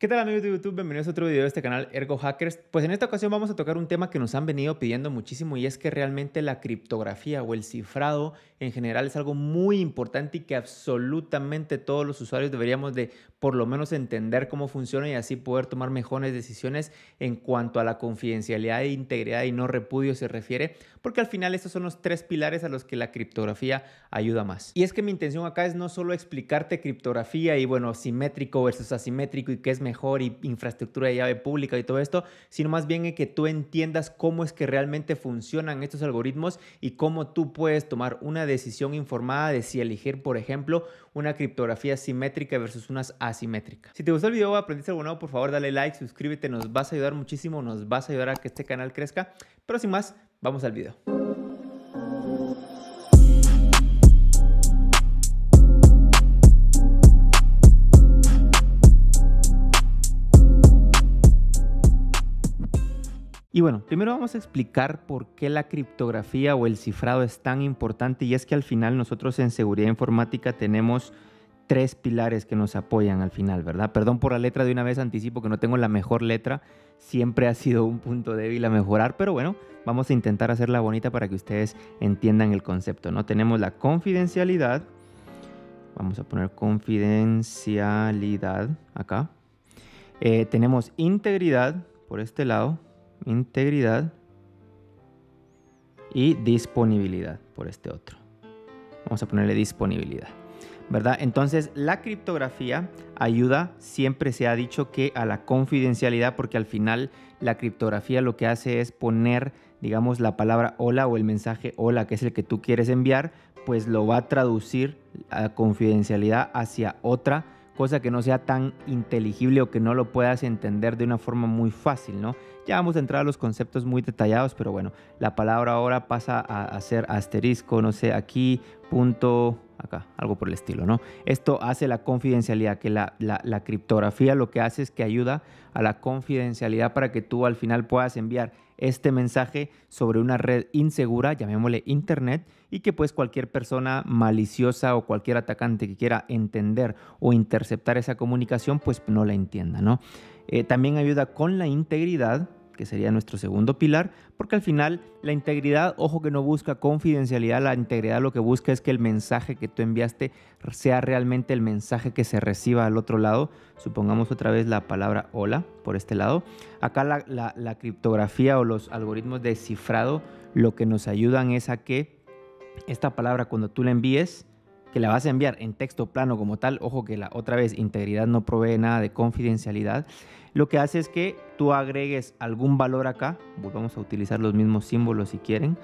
¿Qué tal amigos de YouTube? Bienvenidos a otro video de este canal Ergo Hackers. Pues en esta ocasión vamos a tocar un tema que nos han venido pidiendo muchísimo y es que realmente la criptografía o el cifrado en general es algo muy importante y que absolutamente todos los usuarios deberíamos de por lo menos entender cómo funciona y así poder tomar mejores decisiones en cuanto a la confidencialidad e integridad y no repudio se refiere, porque al final estos son los tres pilares a los que la criptografía ayuda más. Y es que mi intención acá es no solo explicarte criptografía y bueno, simétrico versus asimétrico y qué es mejor y infraestructura de llave pública y todo esto, sino más bien en que tú entiendas cómo es que realmente funcionan estos algoritmos y cómo tú puedes tomar una decisión informada de si elegir, por ejemplo, una criptografía simétrica versus unas asimétricas. Si te gustó el video o aprendiste algo nuevo, por favor dale like, suscríbete, nos vas a ayudar muchísimo, nos vas a ayudar a que este canal crezca. Pero sin más, vamos al video. Y bueno, primero vamos a explicar por qué la criptografía o el cifrado es tan importante, y es que al final nosotros en seguridad informática tenemos tres pilares que nos apoyan al final, ¿verdad? Perdón por la letra, de una vez anticipo que no tengo la mejor letra, siempre ha sido un punto débil a mejorar, pero bueno, vamos a intentar hacerla bonita para que ustedes entiendan el concepto, ¿no? Tenemos la confidencialidad, vamos a poner confidencialidad acá, tenemos integridad por este lado, integridad y disponibilidad por este otro. Vamos a ponerle disponibilidad, ¿verdad? Entonces la criptografía ayuda, siempre se ha dicho que a la confidencialidad, porque al final la criptografía lo que hace es poner, digamos, la palabra hola o el mensaje hola, que es el que tú quieres enviar, pues lo va a traducir a confidencialidad hacia otra cosa que no sea tan inteligible o que no lo puedas entender de una forma muy fácil, ¿no? Ya vamos a entrar a los conceptos muy detallados, pero bueno, la palabra ahora pasa a ser asterisco, no sé, aquí, punto, acá, algo por el estilo, ¿no? Esto hace la confidencialidad, que la criptografía lo que hace es que ayuda a la confidencialidad para que tú al final puedas enviar este mensaje sobre una red insegura, llamémosle internet, y que pues cualquier persona maliciosa o cualquier atacante que quiera entender o interceptar esa comunicación pues no la entienda, ¿no? También ayuda con la integridad, que sería nuestro segundo pilar, porque al final la integridad, ojo que no busca confidencialidad, la integridad lo que busca es que el mensaje que tú enviaste sea realmente el mensaje que se reciba al otro lado. Supongamos otra vez la palabra hola por este lado. Acá la criptografía o los algoritmos de cifrado lo que nos ayudan es a que esta palabra cuando tú la envíes, que la vas a enviar en texto plano como tal, ojo que otra vez integridad no provee nada de confidencialidad, lo que hace es que tú agregues algún valor acá, vamos a utilizar los mismos símbolos si quieren,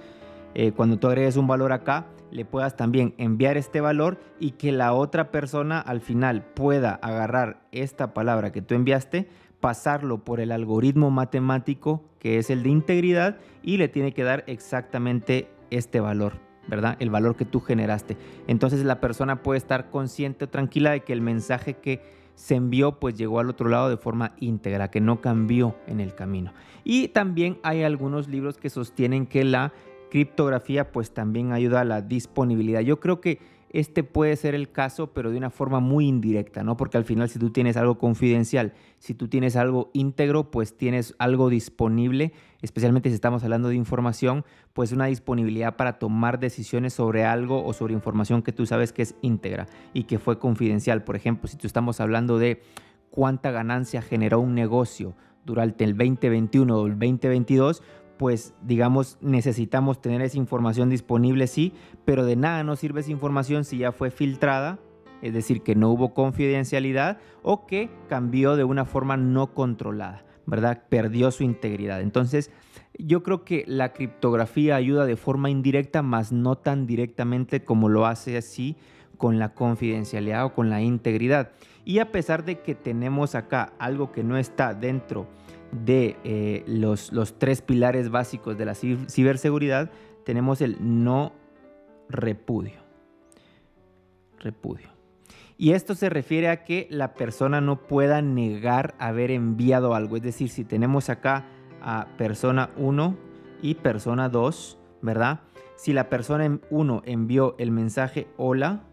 cuando tú agregues un valor acá, le puedas también enviar este valor y que la otra persona al final pueda agarrar esta palabra que tú enviaste, pasarlo por el algoritmo matemático que es el de integridad y le tiene que dar exactamente este valor, ¿verdad? El valor que tú generaste. Entonces la persona puede estar consciente o tranquila de que el mensaje que se envió pues llegó al otro lado de forma íntegra, que no cambió en el camino. Y también hay algunos libros que sostienen que la criptografía pues también ayuda a la disponibilidad. Yo creo que este puede ser el caso, pero de una forma muy indirecta, ¿no? Porque al final si tú tienes algo confidencial, si tú tienes algo íntegro, pues tienes algo disponible, especialmente si estamos hablando de información, pues una disponibilidad para tomar decisiones sobre algo o sobre información que tú sabes que es íntegra y que fue confidencial. Por ejemplo, si tú estamos hablando de cuánta ganancia generó un negocio durante el 2021 o el 2022, pues digamos necesitamos tener esa información disponible, sí, pero de nada nos sirve esa información si ya fue filtrada, es decir, que no hubo confidencialidad o que cambió de una forma no controlada, ¿verdad? Perdió su integridad. Entonces, yo creo que la criptografía ayuda de forma indirecta, más no tan directamente como lo hace así con la confidencialidad o con la integridad. Y a pesar de que tenemos acá algo que no está dentro de los tres pilares básicos de la ciberseguridad, tenemos el no repudio. Y esto se refiere a que la persona no pueda negar haber enviado algo. Es decir, si tenemos acá a persona 1 y persona 2, ¿verdad? Si la persona 1 envió el mensaje hola,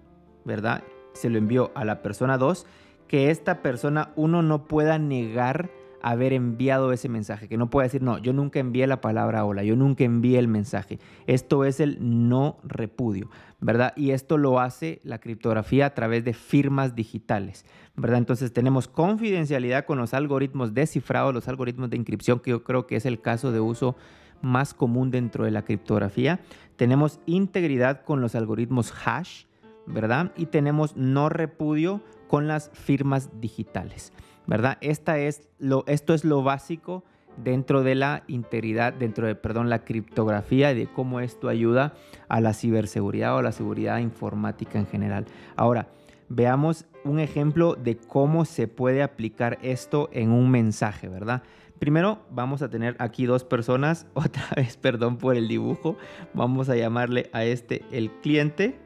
¿verdad? Se lo envió a la persona 2, que esta persona, uno no pueda negar haber enviado ese mensaje, que no pueda decir, no, yo nunca envié la palabra hola, yo nunca envié el mensaje. Esto es el no repudio, ¿verdad? Y esto lo hace la criptografía a través de firmas digitales, ¿verdad? Entonces tenemos confidencialidad con los algoritmos de cifrado, los algoritmos de encripción, que yo creo que es el caso de uso más común dentro de la criptografía. Tenemos integridad con los algoritmos hash, ¿verdad? Y tenemos no repudio con las firmas digitales, ¿verdad? Esto es lo básico dentro de la integridad, la criptografía y de cómo esto ayuda a la ciberseguridad o a la seguridad informática en general. Ahora, veamos un ejemplo de cómo se puede aplicar esto en un mensaje, ¿verdad? Primero vamos a tener aquí dos personas, otra vez, perdón por el dibujo, vamos a llamarle a este el cliente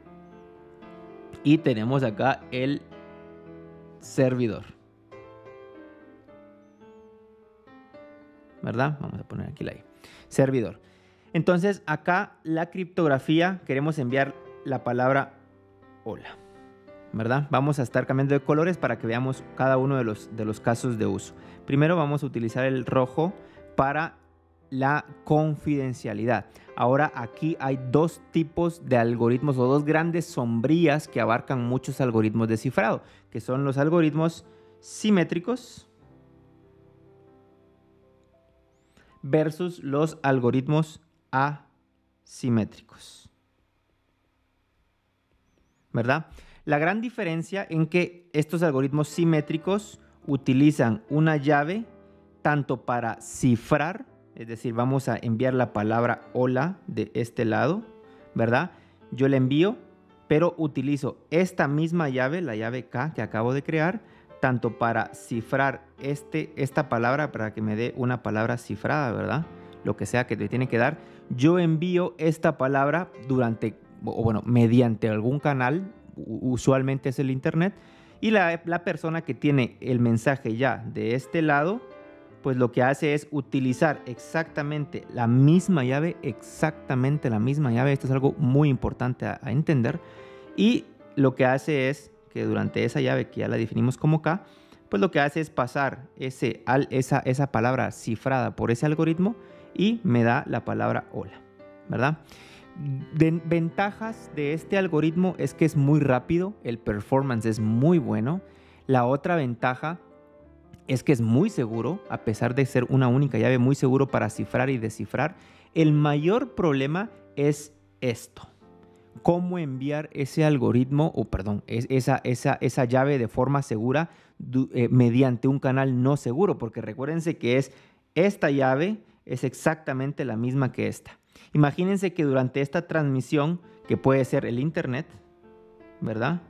y tenemos acá el servidor, ¿verdad? Vamos a poner aquí la I. Servidor. Entonces acá la criptografía, queremos enviar la palabra hola, ¿verdad? Vamos a estar cambiando de colores para que veamos cada uno de los casos de uso. Primero vamos a utilizar el rojo para la confidencialidad. Ahora aquí hay dos tipos de algoritmos o dos grandes sombrías que abarcan muchos algoritmos de cifrado, que son los algoritmos simétricos versus los algoritmos asimétricos, ¿verdad? La gran diferencia en que estos algoritmos simétricos utilizan una llave tanto para cifrar, es decir, vamos a enviar la palabra hola de este lado, ¿verdad? Yo la envío, pero utilizo esta misma llave, la llave K que acabo de crear, tanto para cifrar esta palabra para que me dé una palabra cifrada, ¿verdad? Lo que sea que te tiene que dar. Yo envío esta palabra mediante algún canal, usualmente es el internet, y la persona que tiene el mensaje ya de este lado, pues lo que hace es utilizar exactamente la misma llave, esto es algo muy importante a entender, y lo que hace es que durante esa llave que ya la definimos como K, pues lo que hace es pasar esa palabra cifrada por ese algoritmo y me da la palabra hola, ¿verdad? Ventajas de este algoritmo es que es muy rápido, el performance es muy bueno. La otra ventaja es que es muy seguro, a pesar de ser una única llave, muy seguro para cifrar y descifrar. El mayor problema es esto: cómo enviar ese algoritmo, esa llave de forma segura mediante un canal no seguro, porque recuérdense que esta llave es exactamente la misma que esta. Imagínense que durante esta transmisión, que puede ser el internet, ¿verdad?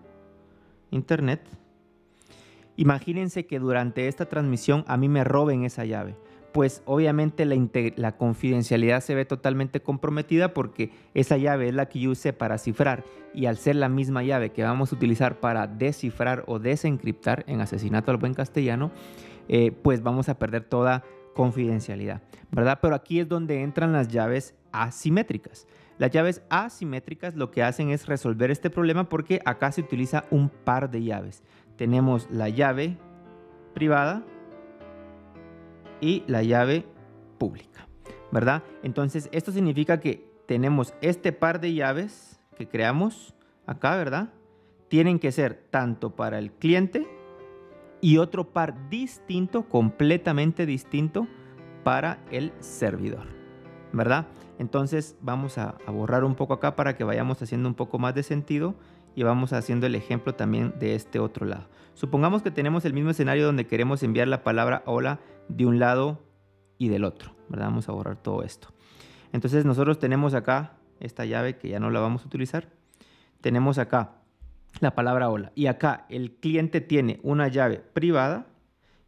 Internet. Imagínense que durante esta transmisión a mí me roben esa llave. Pues obviamente la confidencialidad se ve totalmente comprometida porque esa llave es la que yo usé para cifrar, y al ser la misma llave que vamos a utilizar para descifrar o desencriptar en asesinato al buen castellano, pues vamos a perder toda confidencialidad, ¿verdad? Pero aquí es donde entran las llaves asimétricas. Las llaves asimétricas lo que hacen es resolver este problema porque acá se utiliza un par de llaves. Tenemos la llave privada y la llave pública, ¿verdad? Entonces esto significa que tenemos este par de llaves que creamos acá, ¿verdad? Tienen que ser tanto para el cliente y otro par distinto, completamente distinto, para el servidor, ¿verdad? Entonces vamos a borrar un poco acá para que vayamos haciendo un poco más de sentido y vamos haciendo el ejemplo también de este otro lado. Supongamos que tenemos el mismo escenario donde queremos enviar la palabra hola de un lado y del otro, ¿verdad? Vamos a borrar todo esto. Entonces nosotros tenemos acá esta llave que ya no la vamos a utilizar. Tenemos acá la palabra hola y acá el cliente tiene una llave privada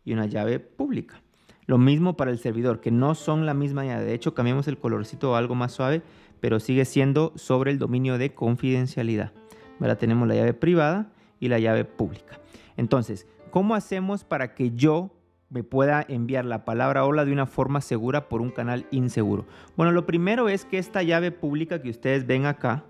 y una llave pública. Lo mismo para el servidor, que no son la misma llave. De hecho, cambiamos el colorcito a algo más suave, pero sigue siendo sobre el dominio de confidencialidad, ¿verdad? Tenemos la llave privada y la llave pública. Entonces, ¿cómo hacemos para que yo me pueda enviar la palabra hola de una forma segura por un canal inseguro? Bueno, lo primero es que esta llave pública que ustedes ven acá,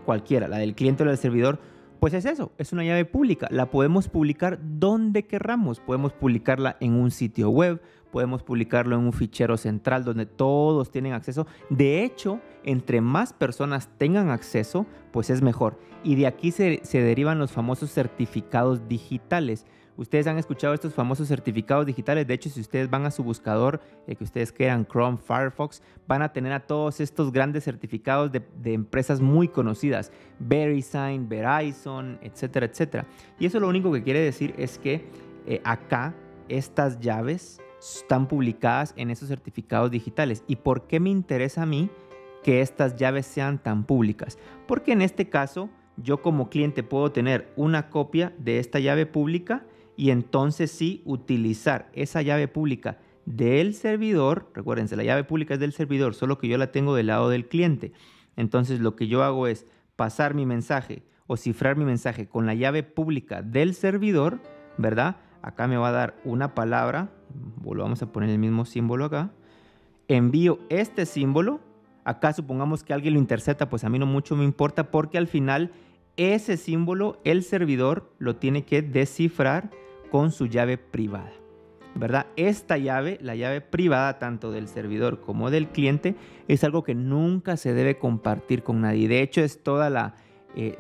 cualquiera, la del cliente o la del servidor, pues es eso, es una llave pública. La podemos publicar donde querramos. Podemos publicarla en un sitio web, podemos publicarlo en un fichero central donde todos tienen acceso. De hecho, entre más personas tengan acceso, pues es mejor. Y de aquí se derivan los famosos certificados digitales. Ustedes han escuchado estos famosos certificados digitales. De hecho, si ustedes van a su buscador, que ustedes quieran, Chrome, Firefox, van a tener a todos estos grandes certificados de empresas muy conocidas. VeriSign, Verizon, etcétera, etcétera. Y eso lo único que quiere decir es que acá estas llaves están publicadas en esos certificados digitales. ¿Y por qué me interesa a mí que estas llaves sean tan públicas? Porque en este caso, yo como cliente puedo tener una copia de esta llave pública y entonces sí utilizar esa llave pública del servidor. Recuérdense, la llave pública es del servidor, solo que yo la tengo del lado del cliente. Entonces lo que yo hago es pasar mi mensaje o cifrar mi mensaje con la llave pública del servidor, ¿verdad? Acá me va a dar una palabra, volvamos a poner el mismo símbolo acá. Envío este símbolo, acá supongamos que alguien lo intercepta, pues a mí no mucho me importa porque al final ese símbolo el servidor lo tiene que descifrar con su llave privada, ¿verdad? Esta llave, la llave privada tanto del servidor como del cliente, es algo que nunca se debe compartir con nadie. De hecho, es toda la,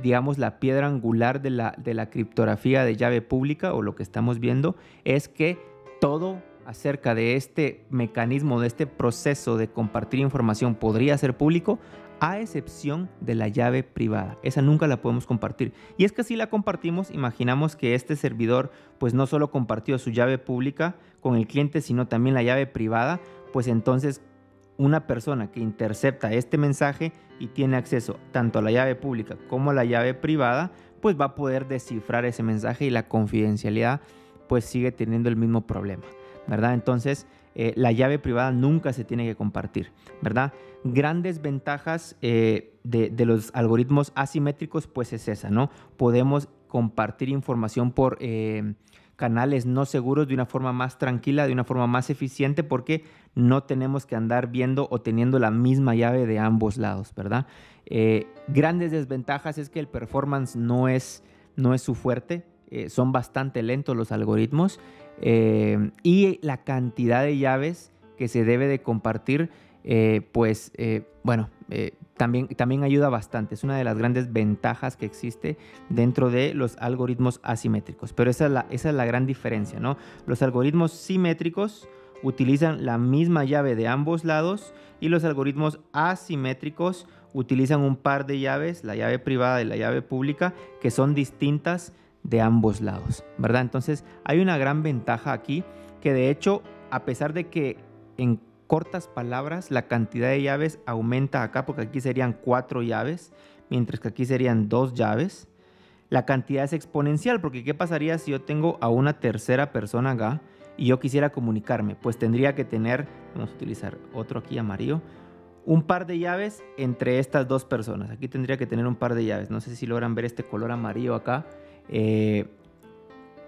digamos, la piedra angular de la criptografía de llave pública, o lo que estamos viendo, es que todo acerca de este mecanismo, de este proceso de compartir información podría ser público, a excepción de la llave privada. Esa nunca la podemos compartir. Y es que si la compartimos, imaginamos que este servidor pues no solo compartió su llave pública con el cliente, sino también la llave privada, pues entonces una persona que intercepta este mensaje y tiene acceso tanto a la llave pública como a la llave privada, pues va a poder descifrar ese mensaje y la confidencialidad pues sigue teniendo el mismo problema, ¿verdad? Entonces, la llave privada nunca se tiene que compartir, ¿verdad? Grandes ventajas de los algoritmos asimétricos, pues es esa, ¿no? Podemos compartir información por canales no seguros de una forma más tranquila, de una forma más eficiente, porque no tenemos que andar viendo o teniendo la misma llave de ambos lados, ¿verdad? Grandes desventajas es que el performance no es su fuerte. Son bastante lentos los algoritmos y la cantidad de llaves que se debe de compartir, también ayuda bastante. Es una de las grandes ventajas que existe dentro de los algoritmos asimétricos. Pero esa es la gran diferencia, ¿no? Los algoritmos simétricos utilizan la misma llave de ambos lados y los algoritmos asimétricos utilizan un par de llaves, la llave privada y la llave pública, que son distintas de ambos lados, ¿verdad? Entonces hay una gran ventaja aquí, que de hecho, a pesar de que en cortas palabras la cantidad de llaves aumenta acá, porque aquí serían 4 llaves, mientras que aquí serían 2 llaves, la cantidad es exponencial, porque ¿qué pasaría si yo tengo a una tercera persona acá y yo quisiera comunicarme? Pues tendría que tener, vamos a utilizar otro aquí amarillo, un par de llaves entre estas dos personas. Aquí tendría que tener un par de llaves. No sé si logran ver este color amarillo acá.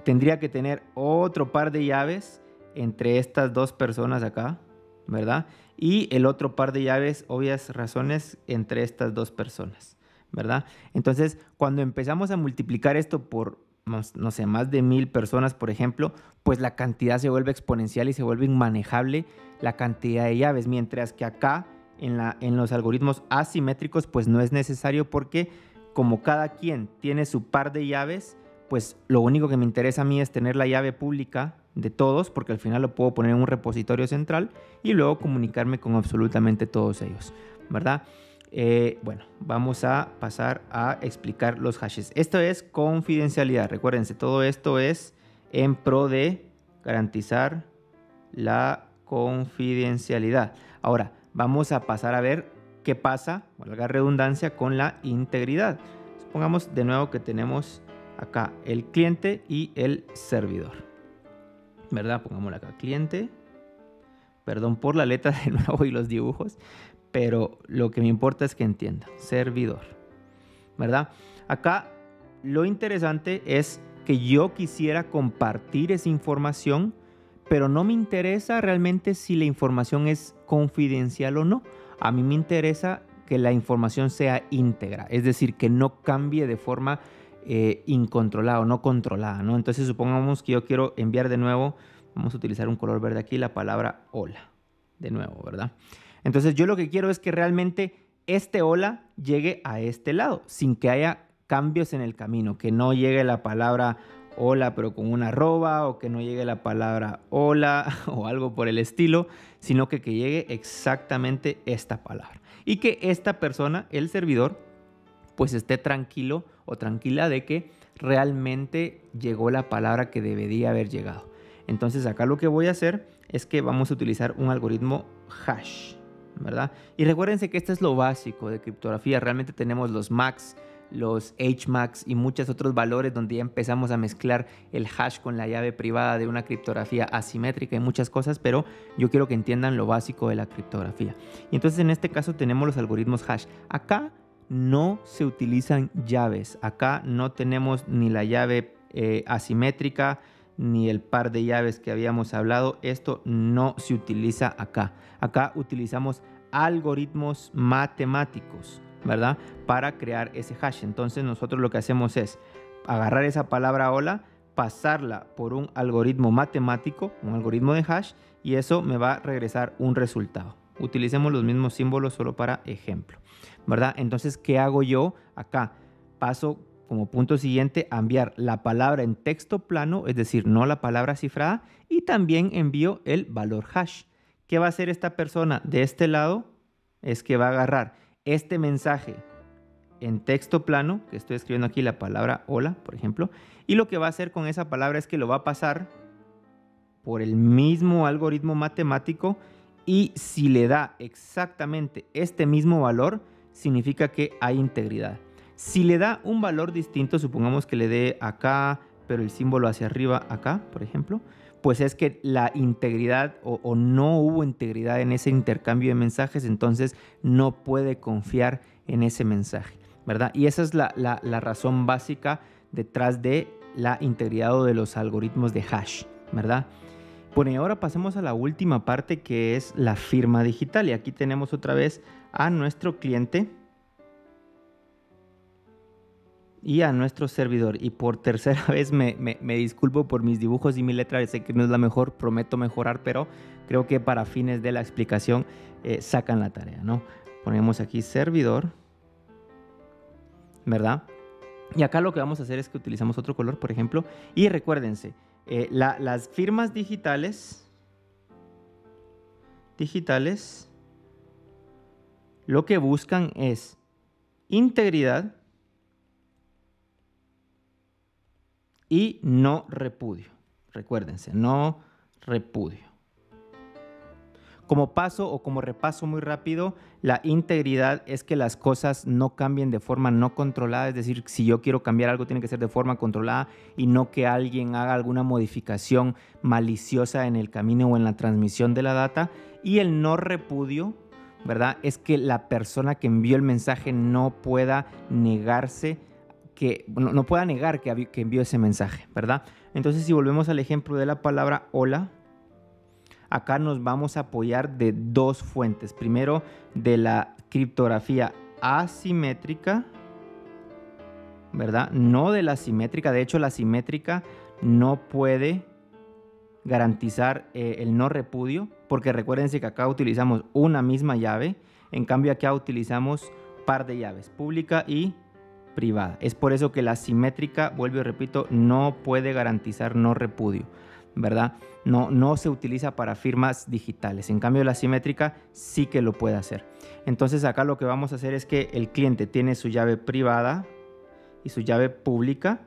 Tendría que tener otro par de llaves entre estas dos personas acá, ¿verdad? Y el otro par de llaves, obvias razones, entre estas dos personas, ¿verdad? Entonces, cuando empezamos a multiplicar esto por, no sé, más de 1000 personas, por ejemplo, pues la cantidad se vuelve exponencial y se vuelve inmanejable la cantidad de llaves, mientras que acá en los algoritmos asimétricos pues no es necesario, porque como cada quien tiene su par de llaves, pues lo único que me interesa a mí es tener la llave pública de todos, porque al final lo puedo poner en un repositorio central y luego comunicarme con absolutamente todos ellos, ¿verdad? Bueno, vamos a pasar a explicar los hashes. Esto es confidencialidad. Recuérdense, todo esto es en pro de garantizar la confidencialidad. Ahora, vamos a pasar a ver qué pasa, valga redundancia, con la integridad. Supongamos de nuevo que tenemos acá el cliente y el servidor, ¿verdad? Pongámosle acá cliente. Perdón por la letra de nuevo y los dibujos, pero lo que me importa es que entienda. Servidor, ¿verdad? Acá lo interesante es que yo quisiera compartir esa información, pero no me interesa realmente si la información es confidencial o no. A mí me interesa que la información sea íntegra, es decir, que no cambie de forma incontrolada o no controlada, ¿no? Entonces supongamos que yo quiero enviar de nuevo, vamos a utilizar un color verde aquí, la palabra hola, de nuevo, ¿verdad? Entonces yo lo que quiero es que realmente este hola llegue a este lado, sin que haya cambios en el camino, que no llegue la palabra hola pero con una arroba, o que no llegue la palabra hola o algo por el estilo, sino que llegue exactamente esta palabra. Y que esta persona, el servidor, pues esté tranquilo o tranquila de que realmente llegó la palabra que debería haber llegado. Entonces acá lo que voy a hacer es que vamos a utilizar un algoritmo hash, ¿verdad? Y recuérdense que esto es lo básico de criptografía. Realmente tenemos los max, los HMAX y muchos otros valores donde ya empezamos a mezclar el hash con la llave privada de una criptografía asimétrica y muchas cosas, pero yo quiero que entiendan lo básico de la criptografía. Y entonces en este caso tenemos los algoritmos hash. Acá no se utilizan llaves. Acá no tenemos ni la llave asimétrica ni el par de llaves que habíamos hablado. Esto no se utiliza acá. Acá utilizamos algoritmos matemáticos, ¿verdad? Para crear ese hash. Entonces nosotros lo que hacemos es agarrar esa palabra hola, pasarla por un algoritmo matemático, un algoritmo de hash, y eso me va a regresar un resultado. Utilicemos los mismos símbolos solo para ejemplo, ¿verdad? Entonces, ¿qué hago yo acá? Paso como punto siguiente a enviar la palabra en texto plano, es decir, no la palabra cifrada, y también envío el valor hash. ¿Qué va a hacer esta persona de este lado? Es que va a agarrar este mensaje en texto plano, que estoy escribiendo aquí la palabra hola, por ejemplo, y lo que va a hacer con esa palabra es que lo va a pasar por el mismo algoritmo matemático, y si le da exactamente este mismo valor, significa que hay integridad. Si le da un valor distinto, supongamos que le dé acá, pero el símbolo hacia arriba acá, por ejemplo, pues es que la integridad o no hubo integridad en ese intercambio de mensajes, entonces no puede confiar en ese mensaje, ¿verdad? Y esa es la razón básica detrás de la integridad o de los algoritmos de hash, ¿verdad? Bueno, y ahora pasemos a la última parte, que es la firma digital. Y aquí tenemos otra vez a nuestro cliente y a nuestro servidor. Y por tercera vez me disculpo por mis dibujos y mi letra. Sé que no es la mejor, prometo mejorar, pero creo que para fines de la explicación sacan la tarea, ¿no? Ponemos aquí servidor, ¿verdad? Y acá lo que vamos a hacer es que utilizamos otro color, por ejemplo. Y recuérdense, las firmas digitales, lo que buscan es integridad y no repudio. Recuérdense, no repudio. Como paso o como repaso muy rápido, la integridad es que las cosas no cambien de forma no controlada. Es decir, si yo quiero cambiar algo, tiene que ser de forma controlada y no que alguien haga alguna modificación maliciosa en el camino o en la transmisión de la data. Y el no repudio, ¿verdad? Es que la persona que envió el mensaje no pueda negarse, no pueda negar que envió ese mensaje, ¿verdad? Entonces, si volvemos al ejemplo de la palabra hola, acá nos vamos a apoyar de dos fuentes. Primero, de la criptografía asimétrica, ¿verdad? No de la simétrica. De hecho, la simétrica no puede garantizar el no repudio, porque recuérdense que acá utilizamos una misma llave. En cambio, acá utilizamos par de llaves, pública y privada. Es por eso que la simétrica, vuelvo y repito, no puede garantizar no repudio, ¿verdad? No se utiliza para firmas digitales. En cambio, la simétrica sí que lo puede hacer. Entonces acá lo que vamos a hacer es que el cliente tiene su llave privada y su llave pública,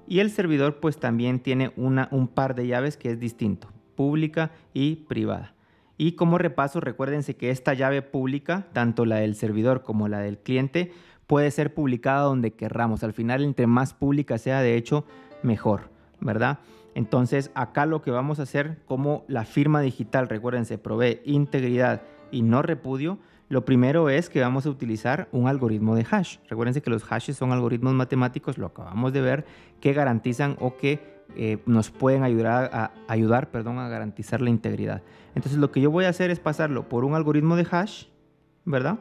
y el servidor pues también tiene un par de llaves que es distinto, pública y privada. Y como repaso, recuérdense que esta llave pública, tanto la del servidor como la del cliente, puede ser publicada donde querramos. Al final, entre más pública sea, de hecho, mejor, ¿verdad? Entonces, acá lo que vamos a hacer, como la firma digital, recuérdense, provee integridad y no repudio, lo primero es que vamos a utilizar un algoritmo de hash. Recuérdense que los hashes son algoritmos matemáticos, lo acabamos de ver, que garantizan o que nos pueden ayudar a garantizar la integridad. Entonces, lo que yo voy a hacer es pasarlo por un algoritmo de hash, ¿verdad?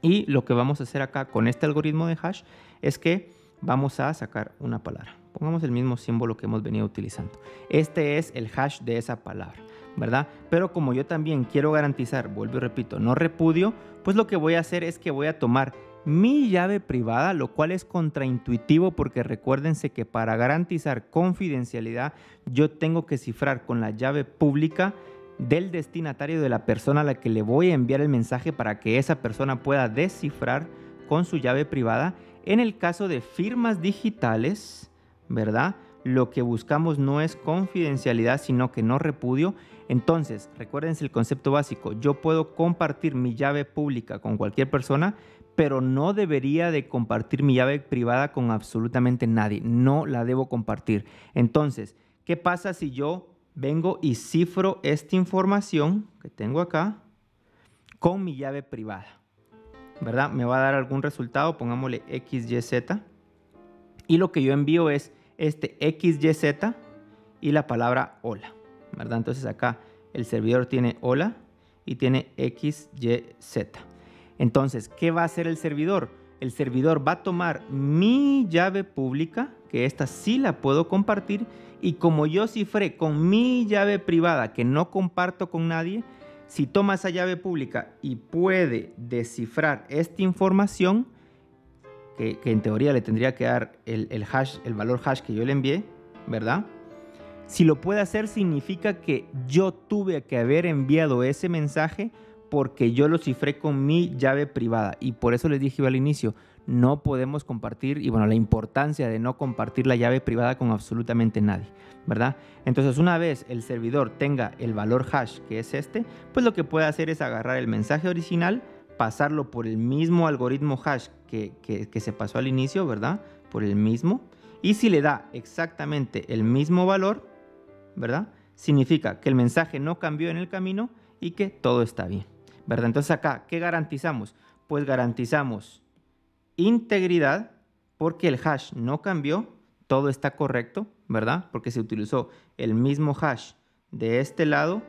Y lo que vamos a hacer acá con este algoritmo de hash es que vamos a sacar una palabra. Pongamos el mismo símbolo que hemos venido utilizando. Este es el hash de esa palabra, ¿verdad? Pero como yo también quiero garantizar, vuelvo y repito, no repudio, pues lo que voy a hacer es que voy a tomar mi llave privada, lo cual es contraintuitivo porque recuérdense que para garantizar confidencialidad yo tengo que cifrar con la llave pública del destinatario, de la persona a la que le voy a enviar el mensaje para que esa persona pueda descifrar con su llave privada. En el caso de firmas digitales, ¿verdad? Lo que buscamos no es confidencialidad, sino que no repudio. Entonces, recuérdense el concepto básico. Yo puedo compartir mi llave pública con cualquier persona, pero no debería de compartir mi llave privada con absolutamente nadie. No la debo compartir. Entonces, ¿qué pasa si yo vengo y cifro esta información que tengo acá con mi llave privada? ¿Verdad? Me va a dar algún resultado, pongámosle XYZ. Y lo que yo envío es este XYZ y la palabra hola, ¿verdad? Entonces acá el servidor tiene hola y tiene XYZ. Entonces, ¿qué va a hacer el servidor? El servidor va a tomar mi llave pública, que esta sí la puedo compartir, y como yo cifré con mi llave privada, que no comparto con nadie, si toma esa llave pública y puede descifrar esta información, que en teoría le tendría que dar el hash, el valor hash que yo le envié, ¿verdad? Si lo puede hacer, significa que yo tuve que haber enviado ese mensaje porque yo lo cifré con mi llave privada. Y por eso les dije al inicio, no podemos compartir, y bueno, la importancia de no compartir la llave privada con absolutamente nadie, ¿verdad? Entonces, una vez el servidor tenga el valor hash, que es este, pues lo que puede hacer es agarrar el mensaje original, pasarlo por el mismo algoritmo hash que se pasó al inicio, ¿verdad? Por el mismo. Y si le da exactamente el mismo valor, ¿verdad? Significa que el mensaje no cambió en el camino y que todo está bien, ¿verdad? Entonces acá, ¿qué garantizamos? Pues garantizamos integridad porque el hash no cambió, todo está correcto, ¿verdad? Porque se utilizó el mismo hash de este lado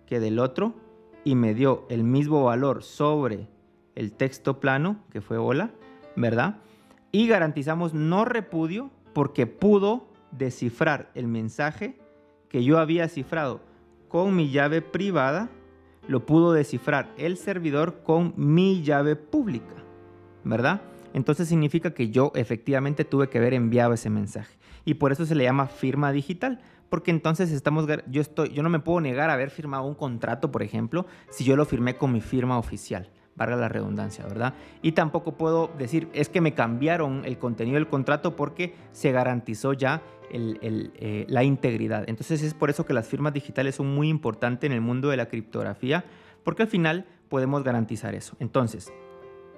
que del otro y me dio el mismo valor sobre el texto plano, que fue hola, ¿verdad? Y garantizamos no repudio porque pudo descifrar el mensaje que yo había cifrado con mi llave privada, lo pudo descifrar el servidor con mi llave pública, ¿verdad? Entonces significa que yo efectivamente tuve que haber enviado ese mensaje. Y por eso se le llama firma digital, porque entonces yo no me puedo negar a haber firmado un contrato, por ejemplo, si yo lo firmé con mi firma oficial, valga la redundancia, ¿verdad? Y tampoco puedo decir, es que me cambiaron el contenido del contrato porque se garantizó ya la integridad. Entonces es por eso que las firmas digitales son muy importantes en el mundo de la criptografía, porque al final podemos garantizar eso. Entonces,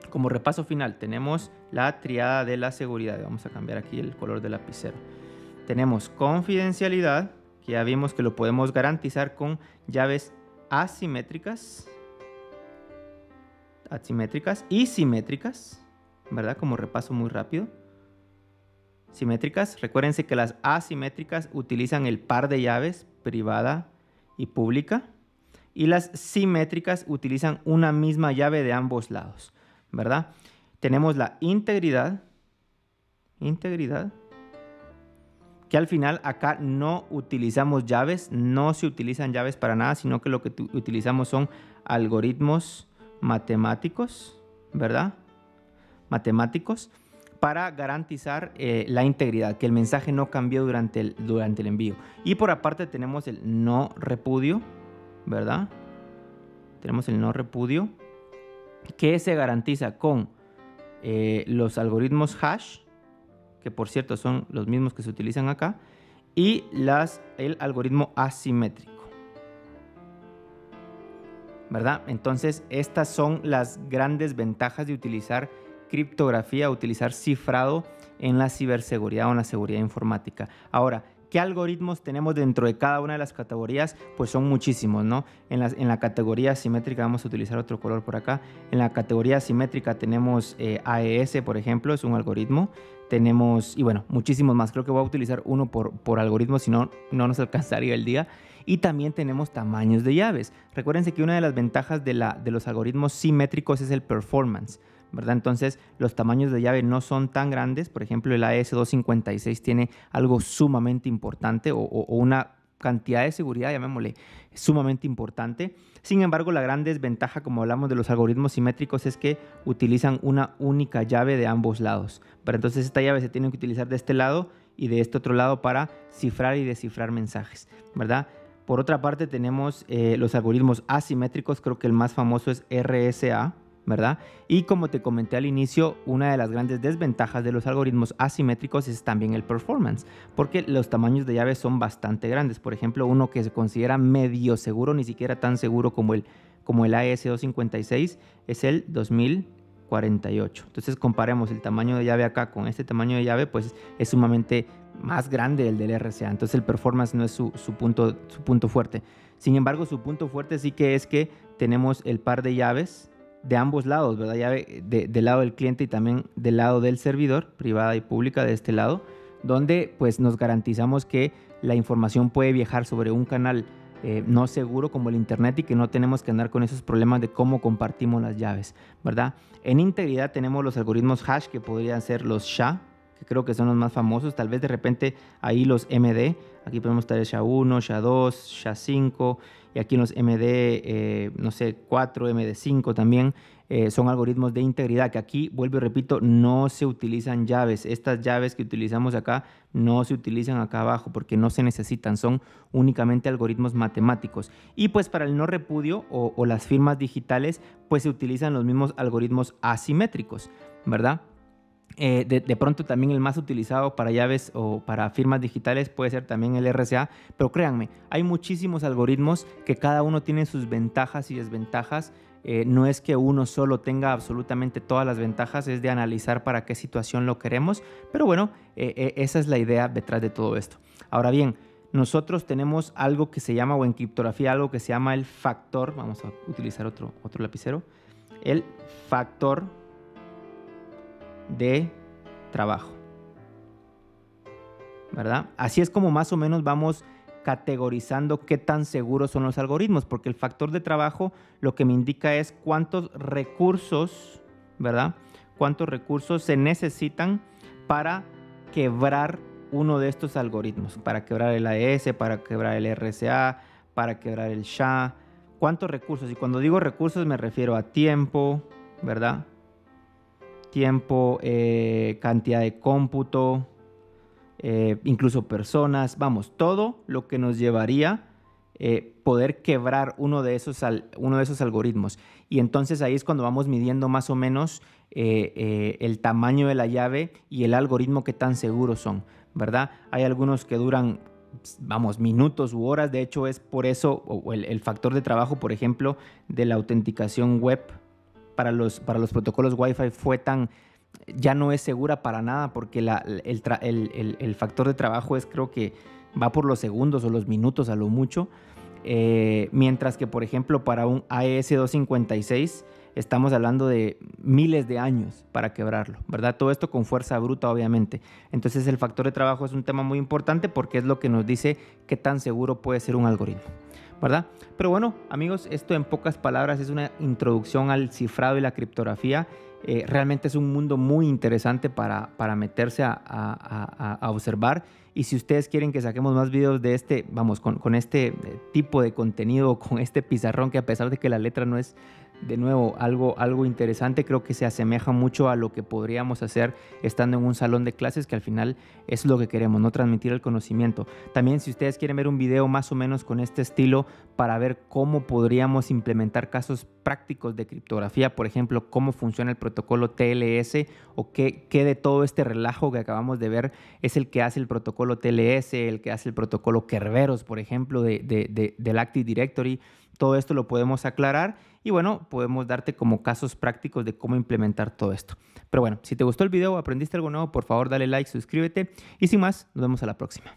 como repaso final, tenemos la triada de la seguridad. Vamos a cambiar aquí el color del lapicero. Tenemos confidencialidad, que ya vimos que lo podemos garantizar con llaves asimétricas y simétricas, ¿verdad? Como repaso muy rápido. Simétricas, recuérdense que las asimétricas utilizan el par de llaves privada y pública, y las simétricas utilizan una misma llave de ambos lados, ¿verdad? Tenemos la integridad, que al final acá no utilizamos llaves, no se utilizan llaves para nada, sino que lo que utilizamos son algoritmos matemáticos, ¿verdad? Matemáticos para garantizar la integridad, que el mensaje no cambió durante el envío. Y por aparte tenemos el no repudio, ¿verdad? Tenemos el no repudio, que se garantiza con los algoritmos hash, que por cierto son los mismos que se utilizan acá, y el algoritmo asimétrico, ¿verdad? Entonces, estas son las grandes ventajas de utilizar criptografía, utilizar cifrado en la ciberseguridad o en la seguridad informática. Ahora, ¿qué algoritmos tenemos dentro de cada una de las categorías? Pues son muchísimos, ¿no? En la categoría simétrica vamos a utilizar otro color por acá. En la categoría simétrica tenemos AES, por ejemplo, es un algoritmo. Tenemos, y bueno, muchísimos más. Creo que voy a utilizar uno por algoritmo, si no, no nos alcanzaría el día. Y también tenemos tamaños de llaves. Recuérdense que una de las ventajas de los algoritmos simétricos es el performance, ¿verdad? Entonces, los tamaños de llave no son tan grandes. Por ejemplo, el AES-256 tiene algo sumamente importante o una cantidad de seguridad, llamémosle, sumamente importante. Sin embargo, la gran desventaja, como hablamos de los algoritmos simétricos, es que utilizan una única llave de ambos lados. Pero entonces esta llave se tiene que utilizar de este lado y de este otro lado para cifrar y descifrar mensajes, ¿verdad? Por otra parte, tenemos los algoritmos asimétricos. Creo que el más famoso es RSA, ¿verdad? Y como te comenté al inicio, una de las grandes desventajas de los algoritmos asimétricos es también el performance, porque los tamaños de llaves son bastante grandes. Por ejemplo, uno que se considera medio seguro, ni siquiera tan seguro como el AES-256, es el 2048. Entonces, comparemos el tamaño de llave acá con este tamaño de llave, pues es sumamente más grande el del RSA. Entonces, el performance no es su punto fuerte. Sin embargo, su punto fuerte sí que es que tenemos el par de llaves de ambos lados, ¿verdad? Llave del lado del cliente y también del lado del servidor, privada y pública de este lado, donde pues nos garantizamos que la información puede viajar sobre un canal no seguro como el internet y que no tenemos que andar con esos problemas de cómo compartimos las llaves, ¿verdad? En integridad tenemos los algoritmos hash, que podrían ser los SHA, que creo que son los más famosos. Tal vez de repente ahí los MD, aquí podemos estar el SHA-1, SHA-2, SHA-5, y aquí en los MD, no sé, 4, MD5 también, son algoritmos de integridad, que aquí, vuelvo y repito, no se utilizan llaves. Estas llaves que utilizamos acá no se utilizan acá abajo porque no se necesitan, son únicamente algoritmos matemáticos. Y pues para el no repudio o las firmas digitales, pues se utilizan los mismos algoritmos asimétricos, ¿verdad? De pronto también el más utilizado para llaves o para firmas digitales puede ser también el RSA, pero créanme, hay muchísimos algoritmos que cada uno tiene sus ventajas y desventajas. No es que uno solo tenga absolutamente todas las ventajas, es de analizar para qué situación lo queremos, pero bueno, esa es la idea detrás de todo esto. Ahora bien, nosotros tenemos algo que se llama, o en criptografía, algo que se llama el factor. Vamos a utilizar otro lapicero. El factor de trabajo, ¿verdad? Así es como más o menos vamos categorizando qué tan seguros son los algoritmos, porque el factor de trabajo lo que me indica es cuántos recursos, ¿verdad? Cuántos recursos se necesitan para quebrar uno de estos algoritmos, para quebrar el AES, para quebrar el RSA, para quebrar el SHA. ¿Cuántos recursos? Y cuando digo recursos me refiero a tiempo, ¿verdad? Tiempo, cantidad de cómputo, incluso personas, vamos, todo lo que nos llevaría poder quebrar uno de esos algoritmos. Y entonces ahí es cuando vamos midiendo más o menos el tamaño de la llave y el algoritmo que tan seguros son, ¿verdad? Hay algunos que duran, vamos, minutos u horas. De hecho, es por eso el factor de trabajo, por ejemplo, de la autenticación web para los protocolos Wi-Fi ya no es segura para nada, porque el factor de trabajo creo que va por los segundos o los minutos a lo mucho, mientras que, por ejemplo, para un AES-256 estamos hablando de miles de años para quebrarlo, ¿verdad? Todo esto con fuerza bruta, obviamente. Entonces el factor de trabajo es un tema muy importante porque es lo que nos dice qué tan seguro puede ser un algoritmo, ¿verdad? Pero bueno, amigos, esto en pocas palabras es una introducción al cifrado y la criptografía. Realmente es un mundo muy interesante para meterse a observar. Y si ustedes quieren que saquemos más videos de con este tipo de contenido, con este pizarrón, que a pesar de que la letra no es, de nuevo, algo interesante, creo que se asemeja mucho a lo que podríamos hacer estando en un salón de clases, que al final es lo que queremos, no transmitir el conocimiento. También, si ustedes quieren ver un video más o menos con este estilo para ver cómo podríamos implementar casos prácticos de criptografía, por ejemplo, cómo funciona el protocolo TLS o qué de todo este relajo que acabamos de ver es el que hace el protocolo TLS, el que hace el protocolo Kerberos, por ejemplo, del Active Directory. Todo esto lo podemos aclarar y bueno, podemos darte como casos prácticos de cómo implementar todo esto. Pero bueno, si te gustó el video o aprendiste algo nuevo, por favor dale like, suscríbete y sin más, nos vemos a la próxima.